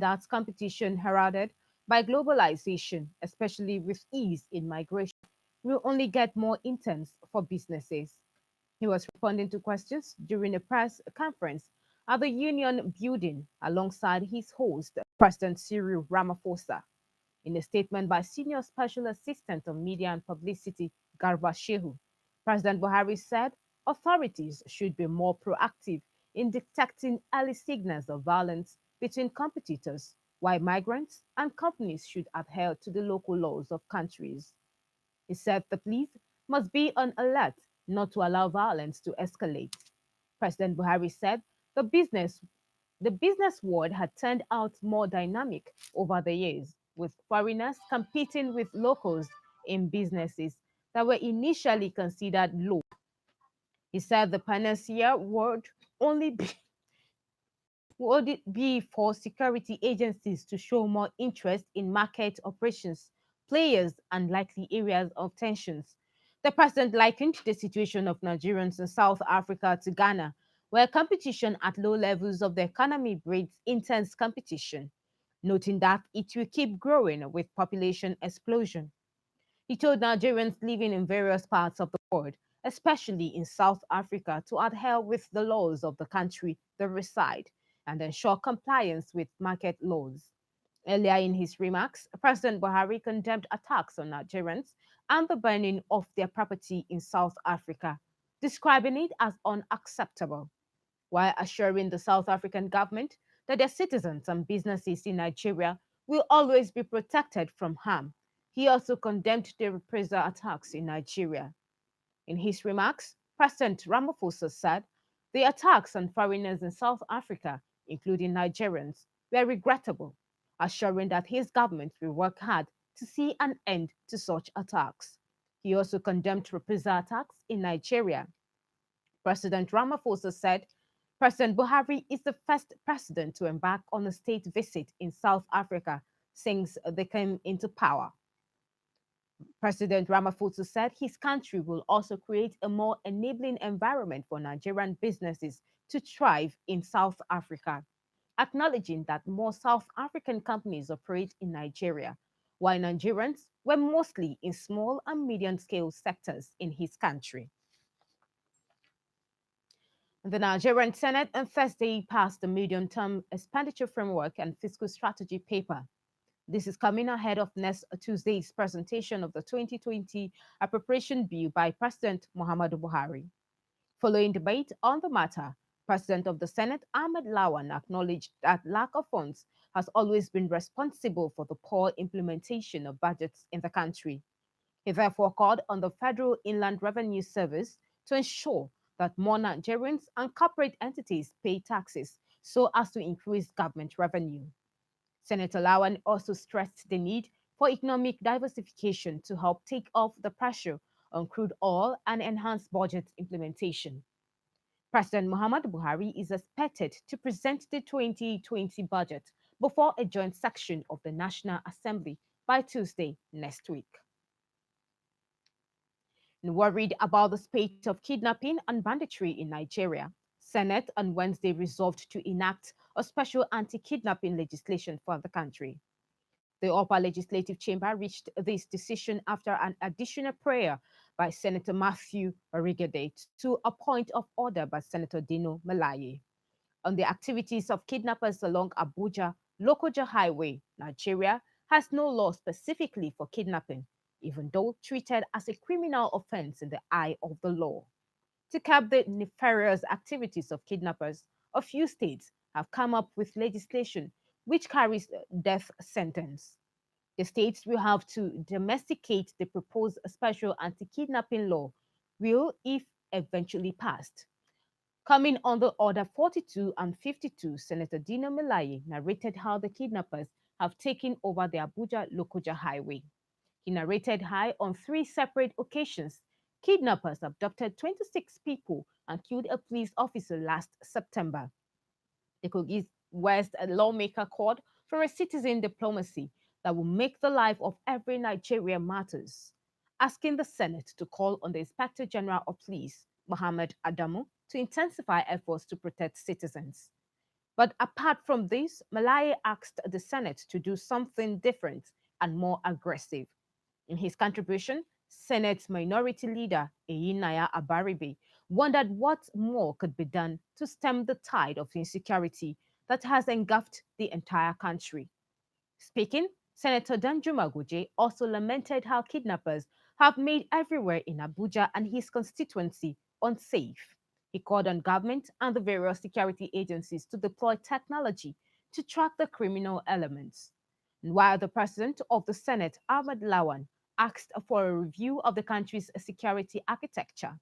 That competition heralded by globalization, especially with ease in migration, will only get more intense for businesses. He was responding to questions during a press conference at the Union building alongside his host, President Cyril Ramaphosa. In a statement by Senior Special Assistant on Media and Publicity, Garba Shehu, President Buhari said authorities should be more proactive in detecting early signals of violence between competitors, while migrants and companies should adhere to the local laws of countries. He said the police must be on alert not to allow violence to escalate. President Buhari said the business world had turned out more dynamic over the years, with foreigners competing with locals in businesses that were initially considered low. He said the panacea only be, would it be for security agencies to show more interest in market operations, players, and likely areas of tensions. The president likened the situation of Nigerians in South Africa to Ghana, where competition at low levels of the economy breeds intense competition, noting that it will keep growing with population explosion. He told Nigerians living in various parts of the world, especially in South Africa, to adhere with the laws of the country they reside and ensure compliance with market laws. Earlier in his remarks, President Buhari condemned attacks on Nigerians and the burning of their property in South Africa, describing it as unacceptable, while assuring the South African government that their citizens and businesses in Nigeria will always be protected from harm. He also condemned the reprisal attacks in Nigeria. In his remarks, President Ramaphosa said the attacks on foreigners in South Africa, including Nigerians, were regrettable, assuring that his government will work hard to see an end to such attacks. He also condemned reprisal attacks in Nigeria. President Ramaphosa said President Buhari is the first president to embark on a state visit in South Africa since they came into power. President Ramaphosa said his country will also create a more enabling environment for Nigerian businesses to thrive in South Africa, acknowledging that more South African companies operate in Nigeria, while Nigerians were mostly in small and medium scale sectors in his country. The Nigerian Senate on Thursday passed the medium term expenditure framework and fiscal strategy paper. This is coming ahead of next Tuesday's presentation of the 2020 appropriation bill by President Muhammadu Buhari. Following debate on the matter, President of the Senate Ahmed Lawan acknowledged that lack of funds has always been responsible for the poor implementation of budgets in the country. He therefore called on the Federal Inland Revenue Service to ensure that more Nigerians and corporate entities pay taxes so as to increase government revenue. Senator Lawan also stressed the need for economic diversification to help take off the pressure on crude oil and enhance budget implementation. President Muhammad Buhari is expected to present the 2020 budget before a joint section of the National Assembly by Tuesday next week. Worried about the spate of kidnapping and banditry in Nigeria, Senate on Wednesday resolved to enact a special anti-kidnapping legislation for the country. The upper legislative chamber reached this decision after an additional prayer by Senator Matthew Origade to a point of order by Senator Dino Melaye on the activities of kidnappers along Abuja Lokoja Highway. Nigeria has no law specifically for kidnapping, even though treated as a criminal offense in the eye of the law. To curb the nefarious activities of kidnappers, a few states have come up with legislation which carries a death sentence. The states will have to domesticate the proposed special anti-kidnapping law, will, if eventually passed. Coming on the order 42 and 52, Senator Dino Melaye narrated how the kidnappers have taken over the Abuja Lokoja Highway. He narrated how on three separate occasions, kidnappers abducted 26 people and killed a police officer last September. The Kogi West lawmaker called for a citizen diplomacy that will make the life of every Nigerian matters, asking the Senate to call on the Inspector General of Police, Mohammed Adamu, to intensify efforts to protect citizens. But apart from this, Malaya asked the Senate to do something different and more aggressive. In his contribution, Senate Minority Leader Eyinaya Abaribe wondered what more could be done to stem the tide of insecurity that has engulfed the entire country. Speaking, Senator Danjuma Goje also lamented how kidnappers have made everywhere in Abuja and his constituency unsafe. He called on government and the various security agencies to deploy technology to track the criminal elements. While the president of the Senate, Ahmad Lawan, asked for a review of the country's security architecture,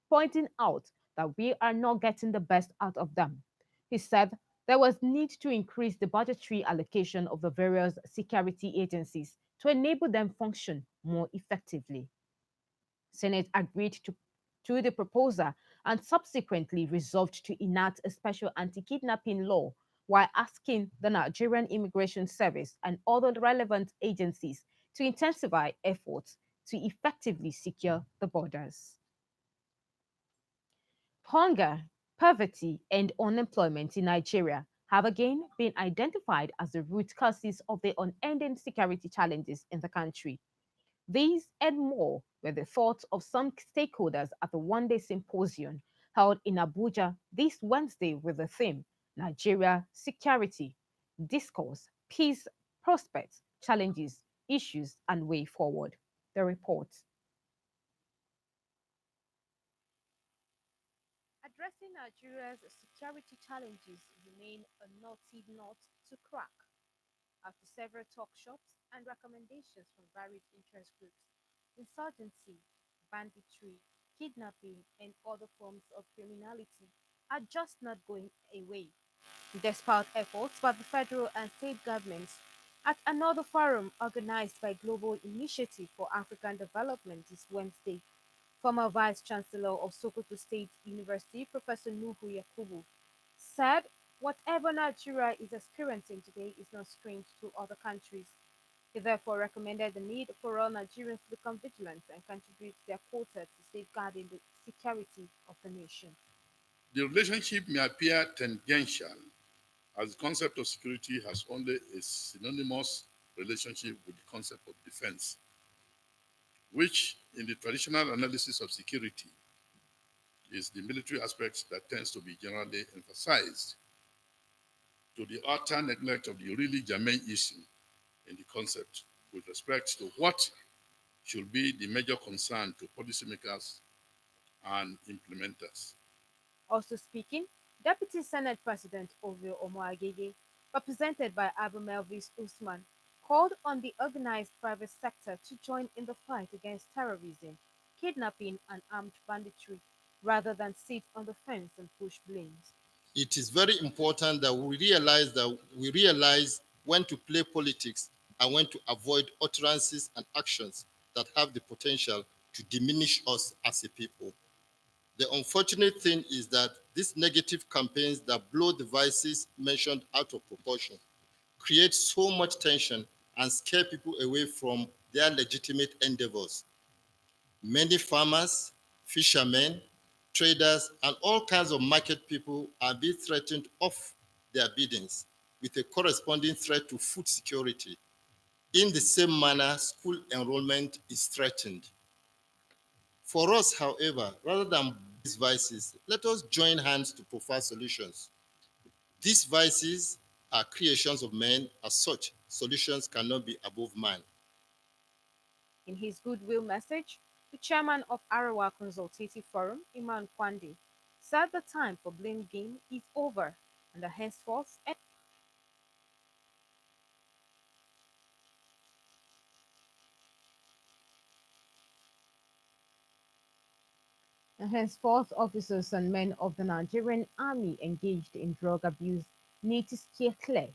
pointing out that we are not getting the best out of them. He said there was need to increase the budgetary allocation of the various security agencies to enable them function more effectively. Senate agreed to the proposal and subsequently resolved to enact a special anti-kidnapping law while asking the Nigerian Immigration Service and other relevant agencies to intensify efforts to effectively secure the borders. Hunger, poverty, and unemployment in Nigeria have again been identified as the root causes of the unending security challenges in the country. These and more were the thoughts of some stakeholders at the one-day symposium held in Abuja this Wednesday with the theme Nigeria Security, Discourse, Peace, Prospects, Challenges, Issues, and Way Forward. The report. Addressing Nigeria's security challenges remain a knotty nut to crack. After several talk shops and recommendations from varied interest groups, insurgency, banditry, kidnapping, and other forms of criminality are just not going away. Despite efforts by the federal and state governments, at another forum organized by Global Initiative for African Development this Wednesday, former Vice Chancellor of Sokoto State University, Professor Nuhu Yakubu, said whatever Nigeria is experiencing today is not strange to other countries. He therefore recommended the need for all Nigerians to become vigilant and contribute their quota to safeguarding the security of the nation. The relationship may appear tangential, as the concept of security has only a synonymous relationship with the concept of defense, which, in the traditional analysis of security, is the military aspect that tends to be generally emphasized, to the utter neglect of the really germane issue in the concept with respect to what should be the major concern to policymakers and implementers. Also speaking, Deputy Senate President Ovio Omoagege, represented by Abu Melvis Usman, called on the organized private sector to join in the fight against terrorism, kidnapping, and armed banditry, rather than sit on the fence and push blames. It is very important that we realize when to play politics and when to avoid utterances and actions that have the potential to diminish us as a people. The unfortunate thing is that these negative campaigns that blow the vices mentioned out of proportion create so much tension and scare people away from their legitimate endeavors. Many farmers, fishermen, traders, and all kinds of market people are being threatened off their biddings with a corresponding threat to food security. In the same manner, school enrollment is threatened. For us, however, rather than these vices, let us join hands to provide solutions. These vices are creations of men. As such, solutions cannot be above man. In his goodwill message, the chairman of Arawa Consultative Forum, Iman Kwande, said the time for blame game is over and that henceforth officers and men of the Nigerian army engaged in drug abuse need to steer clear.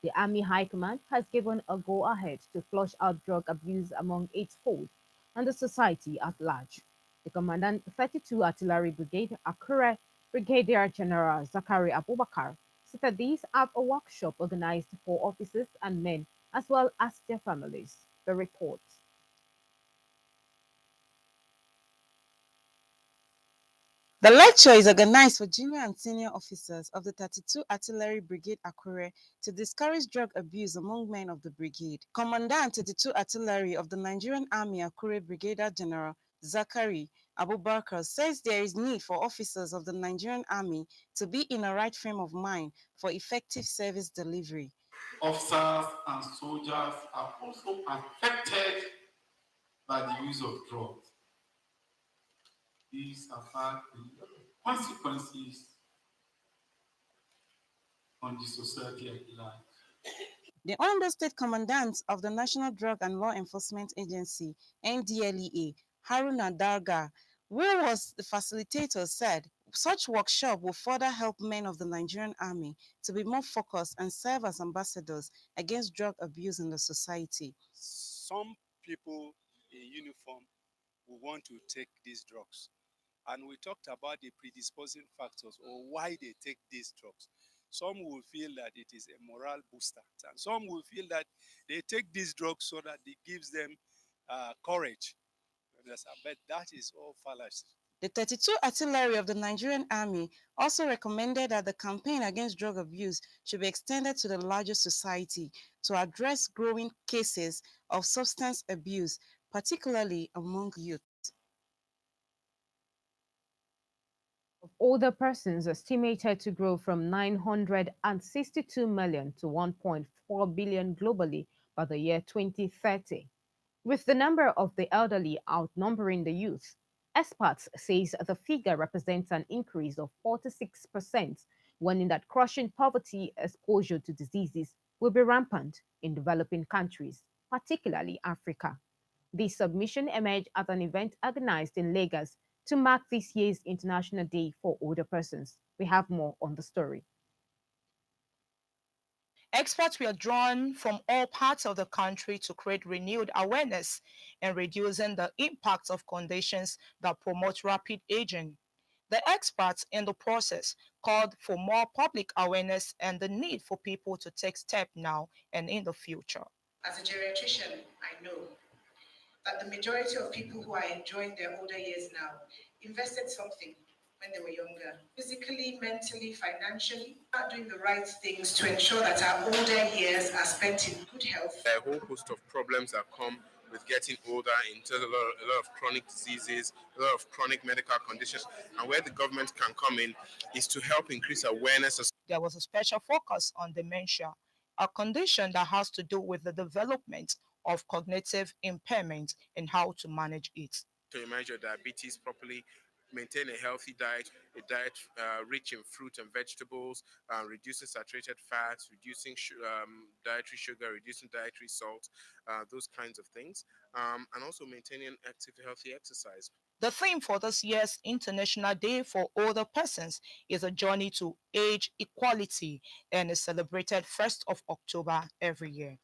The Army High Command has given a go-ahead to flush out drug abuse among its force and the society at large. The Commandant 32 Artillery Brigade, Akure Brigadier General Zakari Abubakar, said these at a workshop organized for officers and men as well as their families. The report. The lecture is organized for junior and senior officers of the 32 Artillery Brigade Akure to discourage drug abuse among men of the brigade. Commandant 32 Artillery of the Nigerian Army Akure Brigadier General Zachary Abubakar says there is need for officers of the Nigerian Army to be in a right frame of mind for effective service delivery. Officers and soldiers are also affected by the use of drugs. These have had a lot of consequences on the society at large. The Ondo State Commandant of the National Drug and Law Enforcement Agency, NDLEA, Haruna Darga, who was the facilitator, said such workshop will further help men of the Nigerian Army to be more focused and serve as ambassadors against drug abuse in the society. Some people in uniform will want to take these drugs. And we talked about the predisposing factors or why they take these drugs. Some will feel that it is a moral booster, and some will feel that they take these drugs so that it gives them courage. But that is all fallacy. The 32 Artillery of the Nigerian Army also recommended that the campaign against drug abuse should be extended to the larger society to address growing cases of substance abuse, particularly among youth. Of older persons estimated to grow from 962 million to 1.4 billion globally by the year 2030. With the number of the elderly outnumbering the youth, experts say the figure represents an increase of 46%, warning that crushing poverty exposure to diseases will be rampant in developing countries, particularly Africa. This submission emerged at an event organized in Lagos to mark this year's International Day for Older Persons. We have more on the story. Experts were drawn from all parts of the country to create renewed awareness in reducing the impact of conditions that promote rapid aging. The experts in the process called for more public awareness and the need for people to take steps now and in the future. As a geriatrician, I know that the majority of people who are enjoying their older years now invested something when they were younger, physically, mentally, financially, are doing the right things to ensure that our older years are spent in good health. A whole host of problems that come with getting older, into a lot of chronic diseases, a lot of chronic medical conditions, and where the government can come in is to help increase awareness. There was a special focus on dementia, a condition that has to do with the development of cognitive impairment and how to manage it. To manage your diabetes properly, maintain a healthy diet, a diet rich in fruit and vegetables, reducing saturated fats, reducing dietary sugar, reducing dietary salt, those kinds of things, and also maintaining active, healthy exercise. The theme for this year's International Day for Older Persons is a journey to age equality and is celebrated 1st of October every year.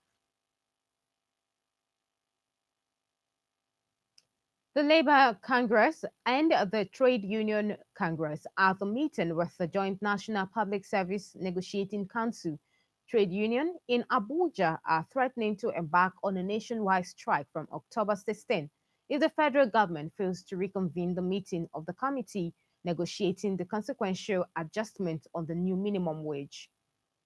The Labour Congress and the Trade Union Congress are the meeting with the Joint National Public Service Negotiating Council. Trade Union in Abuja are threatening to embark on a nationwide strike from October 16 if the federal government fails to reconvene the meeting of the committee negotiating the consequential adjustment on the new minimum wage.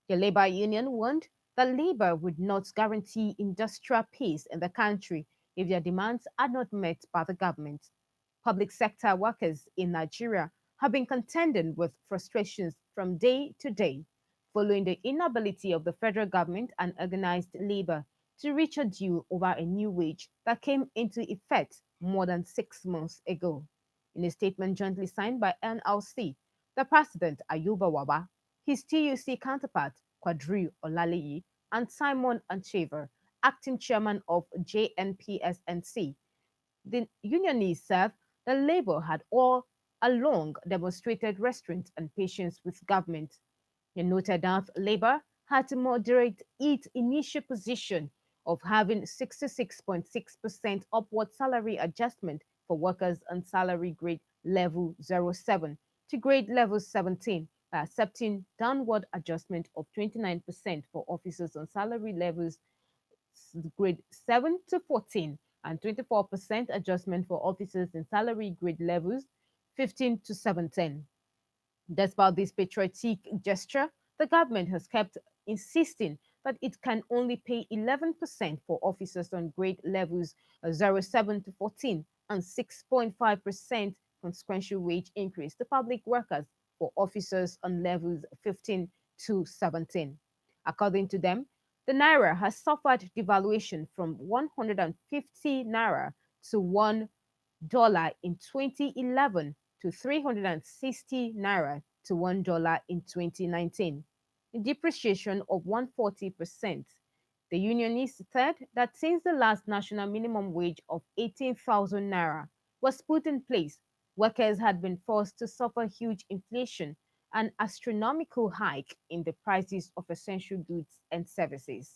The Labour Union warned that Labour would not guarantee industrial peace in the country if their demands are not met by the government. Public sector workers in Nigeria have been contending with frustrations from day to day following the inability of the federal government and organized labor to reach a deal over a new wage that came into effect more than 6 months ago. In a statement jointly signed by NLC, the president Ayuba Waba, his TUC counterpart Quadri Olaleyi, and Simon Anchever, acting chairman of JNPSNC. The unionists said that Labour had all along demonstrated restraint and patience with government. He noted that Labour had to moderate its initial position of having 66.6% upward salary adjustment for workers on salary grade level 07 to grade level 17 by accepting downward adjustment of 29% for officers on salary levels grade 7 to 14 and 24% adjustment for officers in salary grade levels 15 to 17. Despite this patriotic gesture, the government has kept insisting that it can only pay 11% for officers on grade levels 07 to 14 and 6.5% consequential wage increase to public workers for officers on levels 15 to 17. According to them, the naira has suffered devaluation from 150 naira to $1 in 2011 to 360 naira to $1 in 2019, a depreciation of 140%. The unionists said that since the last national minimum wage of 18,000 naira was put in place, workers had been forced to suffer huge inflation and astronomical hike in the prices of essential goods and services.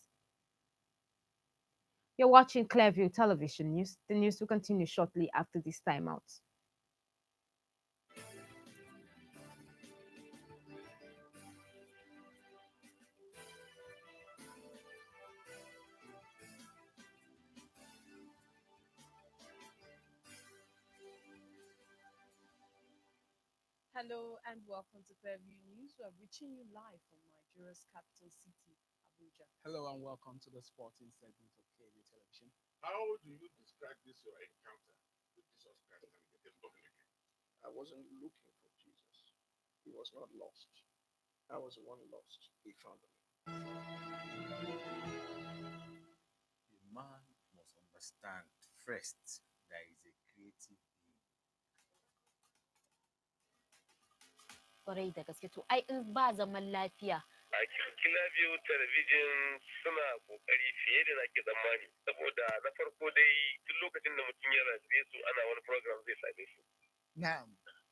You're watching Clearview Television News. The news will continue shortly after this timeout. Hello and welcome to Clearview News. We are reaching you live from Nigeria's capital city, Abuja. Hello and welcome to the sporting segment of Clearview Television. How do you describe this your encounter with Jesus Christ and getting born again? I wasn't looking for Jesus. He was not lost. I was the one lost. He found me. A man must understand first there is a creative being. Kwarai da gaske to ai in ba zaman lafiya. A Clearview Television suna kokari fiye da nake tsammani saboda na farko dai duk lokacin da mutum ya rabe su ana wani program zai same su. Na'am.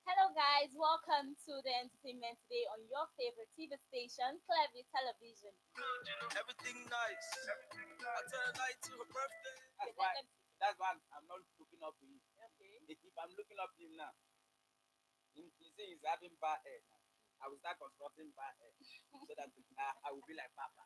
Hello guys, welcome to the entertainment today on your favorite TV station, Clearview Television. Everything nice. I tell her night to her birthday. That's why I'm not looking up to him. Okay. If I'm looking up to him now, he say he's having bad hair now. I will start constructing bad hair so that I will be like Papa.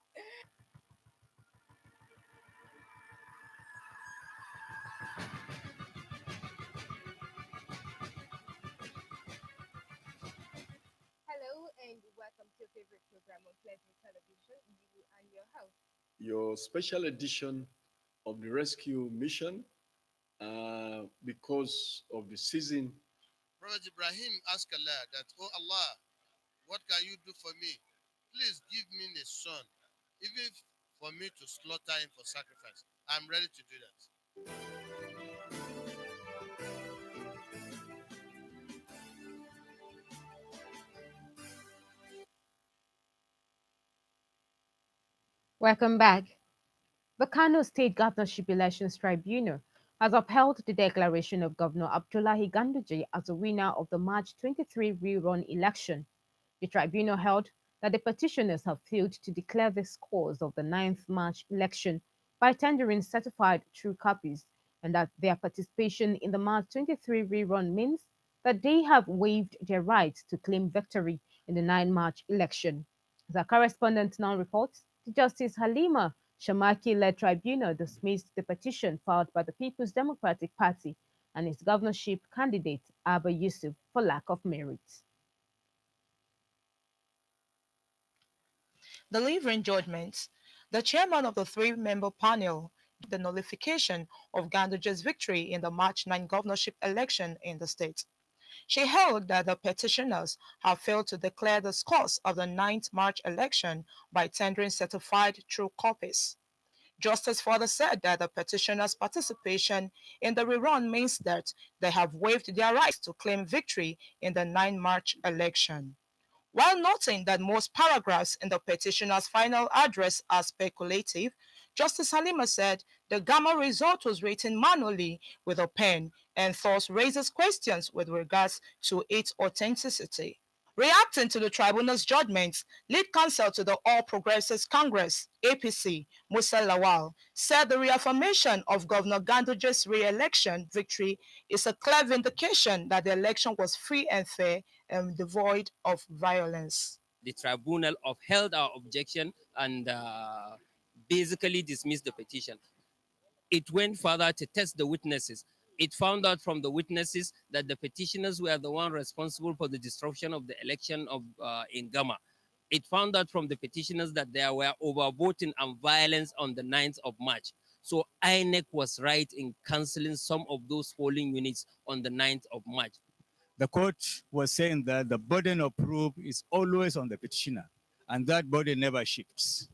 Hello and welcome to your favorite program on Clearview Television. You and your host. Your special edition of the rescue mission because of the season. Prophet Ibrahim asked Allah that, "Oh Allah, what can you do for me? Please give me a son, even for me to slaughter him for sacrifice. I'm ready to do that." Welcome back. The Kano State Governorship Elections Tribunal has upheld the declaration of Governor Abdullahi Ganduje as the winner of the March 23 rerun election. The tribunal held that the petitioners have failed to declare the scores of the 9th March election by tendering certified true copies, and that their participation in the March 23 rerun means that they have waived their right to claim victory in the 9 March election. As our correspondent now reports, the Justice Halima Shamaki-led tribunal dismissed the petition filed by the People's Democratic Party and its governorship candidate Abba Yusuf for lack of merit. Delivering judgments, the chairman of the three-member panel the nullification of Ganduje's victory in the March 9 governorship election in the state. She held that the petitioners have failed to declare the scores of the 9th March election by tendering certified true copies. Justice further said that the petitioners' participation in the rerun means that they have waived their right to claim victory in the 9 March election. While noting that most paragraphs in the petitioner's final address are speculative, Justice Halima said the Gamma result was written manually with a pen and thus raises questions with regards to its authenticity. Reacting to the tribunal's judgments, lead counsel to the All Progressives Congress, APC, Musa Lawal, said the reaffirmation of Governor Ganduje's re-election victory is a clear vindication that the election was free and fair and devoid of violence. The tribunal upheld our objection and basically dismissed the petition. It went further to test the witnesses It found out from the witnesses that the petitioners were the one responsible for the disruption of the election of in Gama. It found out from the petitioners that there were overvoting and violence on the 9th of March. So INEC was right in cancelling some of those polling units on the 9th of March. The court was saying that the burden of proof is always on the petitioner, and that burden never shifts.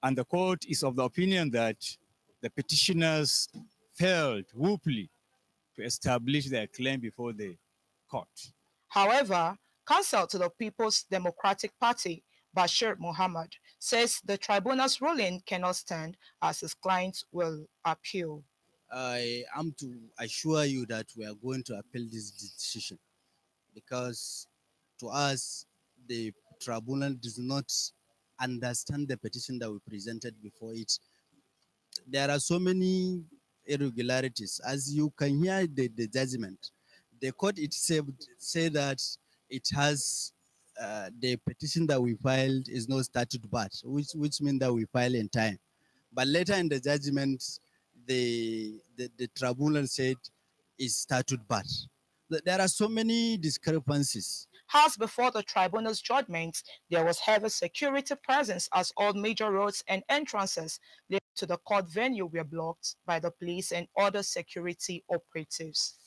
And the court is of the opinion that the petitioners failed woefully to establish their claim before the court. However, counsel to the People's Democratic Party, Bashir Mohammed, says the tribunal's ruling cannot stand as his clients will appeal. I am to assure you that we are going to appeal this decision because to us, the tribunal does not understand the petition that we presented before it. There are so many irregularities. As you can hear the judgment, the court itself say that it has the petition that we filed is not statute barred, which means that we file in time. But later in the judgment, the tribunal said is statute barred. There are so many discrepancies. House before the tribunal's judgment, there was heavy security presence as all major roads and entrances leading to the court venue were blocked by the police and other security operatives.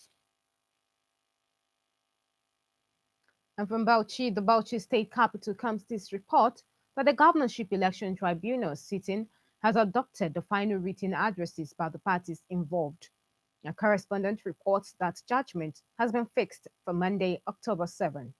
And from Bauchi, the Bauchi state capital, comes this report that the Governorship Election Tribunal sitting has adopted the final written addresses by the parties involved. A correspondent reports that judgment has been fixed for Monday, October 7.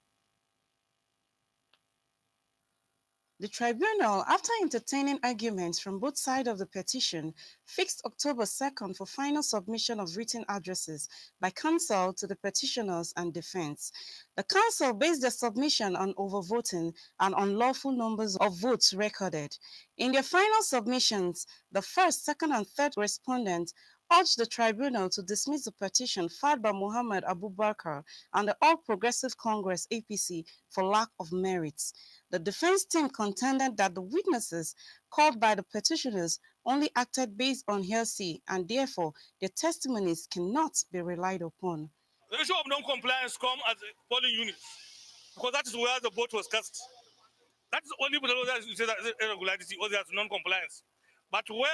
The tribunal, after entertaining arguments from both sides of the petition, fixed October 2nd for final submission of written addresses by counsel to the petitioners and defense. The counsel based their submission on overvoting and unlawful numbers of votes recorded. In their final submissions, the first, second, and third respondents urged the tribunal to dismiss the petition filed by Muhammad Abubakar and the All Progressive Congress (APC) for lack of merits. The defense team contended that the witnesses called by the petitioners only acted based on hearsay and therefore their testimonies cannot be relied upon. The issue of non-compliance comes as a polling unit because that is where the vote was cast. That is only because you say that is irregularity or there's non-compliance. But where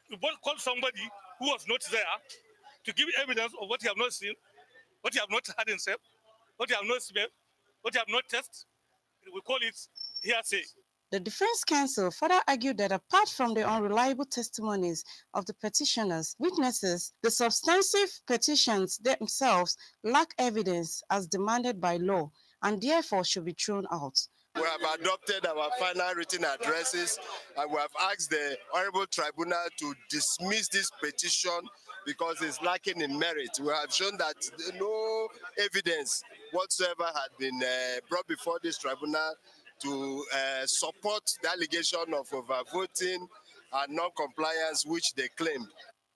you both call somebody who was not there to give evidence of what you have not seen, what you have not heard himself, what you have not smelled, what you have not tested, we call it hearsay. The defense counsel further argued that apart from the unreliable testimonies of the petitioners, witnesses, the substantive petitions themselves lack evidence as demanded by law and therefore should be thrown out. We have adopted our final written addresses and we have asked the Honorable Tribunal to dismiss this petition because it's lacking in merit. We have shown that no evidence whatsoever had been brought before this tribunal to support the allegation of overvoting and non-compliance which they claimed.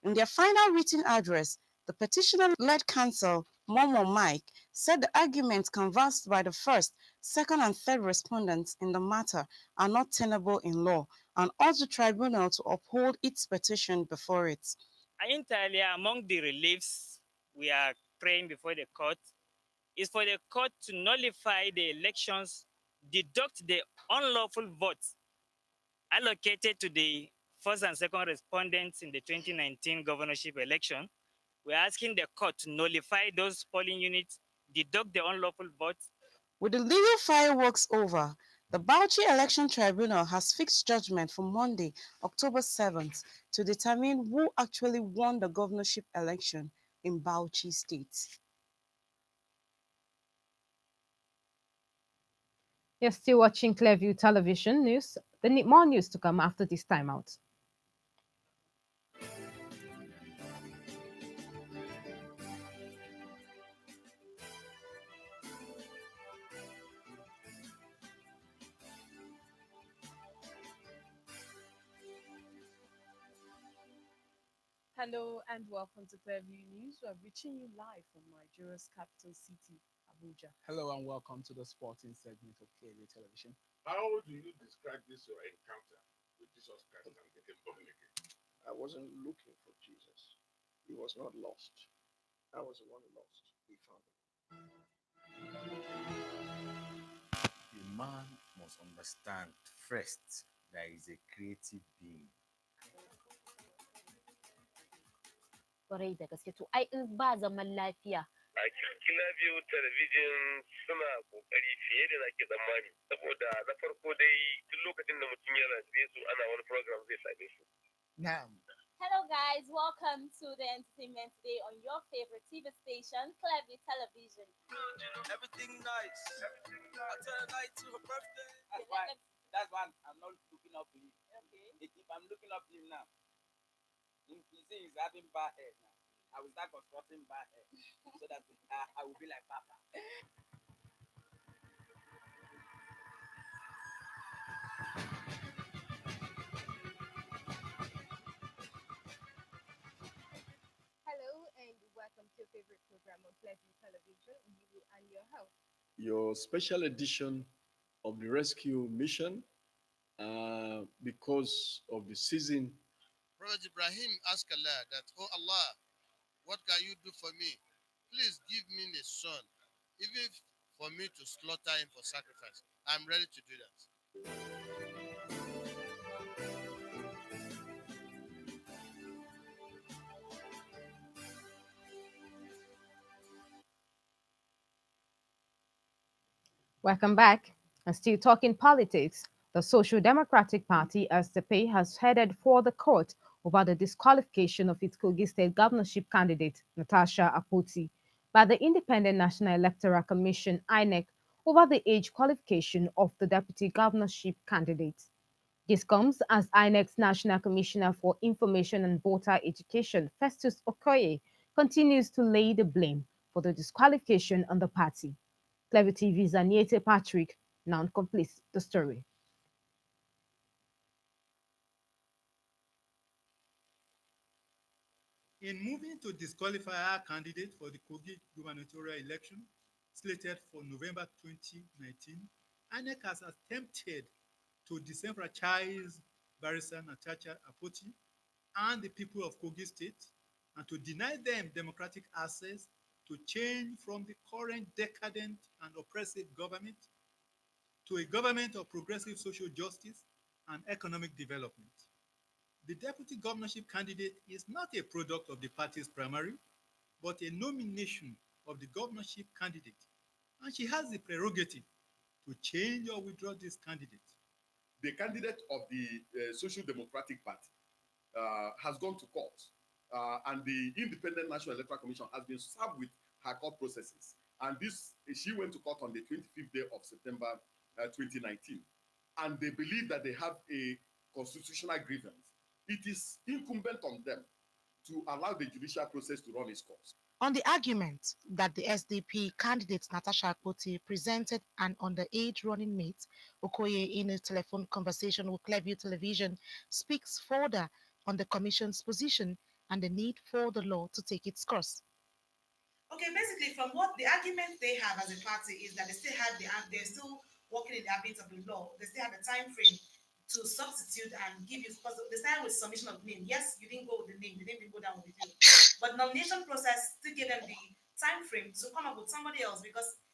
In their final written address, the petitioner-led counsel, Momo Mike, said the arguments canvassed by the first, second, and third respondents in the matter are not tenable in law and urged the tribunal to uphold its petition before it. Entirely among the reliefs we are praying before the court is for the court to nullify the elections, deduct the unlawful votes allocated to the first and second respondents in the 2019 governorship election. We're asking the court to nullify those polling units, deduct the unlawful votes. With the legal fireworks over, the Bauchi Election Tribunal has fixed judgment for Monday, October 7th, to determine who actually won the governorship election in Bauchi State. You're still watching Clearview Television News. More news to come after this timeout. Hello and welcome to Clearview News. We are reaching you live from Nigeria's capital city, Abuja. Hello and welcome to the sporting segment of Clearview Television. How do you describe this your encounter with Jesus Christ and getting born again? I wasn't looking for Jesus. He was not lost. I was the one lost. We found him. A man must understand first that he is a creative being. Kwarai da gaske to ai in ba zaman lafiya A Clearview Television suna kokari fiye da nake tsammani saboda na farko dai duk lokacin da mutum ya rantse su ana wani program zai same su. Na'am. Hello, guys. Welcome to the entertainment today on your favorite TV station, Clearview Television. Everything nice. I tell her night to her birthday. That's why I'm not looking up to him. Okay. If I'm looking up to him now, he say he's having bad hair now. I will start constructing bad hair so that I will be like Papa. Hello and welcome to your favorite program on Clearview Television. You and your host. Your special edition of the rescue mission because of the season. Prophet Ibrahim asked Allah that, oh Allah, what can you do for me? Please give me a son, even for me to slaughter him for sacrifice. I'm ready to do that. Welcome back. And still talking politics, the Social Democratic Party, SDP, has headed for the court over the disqualification of its Kogi State governorship candidate, Natasha Apoti, by the Independent National Electoral Commission, INEC, over the age qualification of the deputy governorship candidate. This comes as INEC's National Commissioner for Information and Voter Education, Festus Okoye, continues to lay the blame for the disqualification on the party. Clever TV's Aniete Patrick now completes the story. In moving to disqualify our candidate for the Kogi gubernatorial election, slated for November 2019, INEC has attempted to disenfranchise Barrister Natasha Apoti and the people of Kogi State and to deny them democratic access to change from the current decadent and oppressive government to a government of progressive social justice and economic development. The deputy governorship candidate is not a product of the party's primary, but a nomination of the governorship candidate, and she has the prerogative to change or withdraw this candidate. The candidate of the Social Democratic Party has gone to court, and the Independent National Electoral Commission has been served with her court processes. And she went to court on the 25th day of September 2019, and they believe that they have a constitutional grievance. It is incumbent on them to allow the judicial process to run its course. On the argument that the SDP candidate Natasha Akpoti presented an underage running mate, Okoye, in a telephone conversation with Clearview Television, speaks further on the Commission's position and the need for the law to take its course. Okay, basically, from what the argument they have as a party is that they're still working in the ambit of the law. They still have a time frame to substitute and give you, because they started with submission of name. Yes, you didn't go with the name, they didn't even go down with you. But nomination process still gave them the time frame to come up with somebody else, because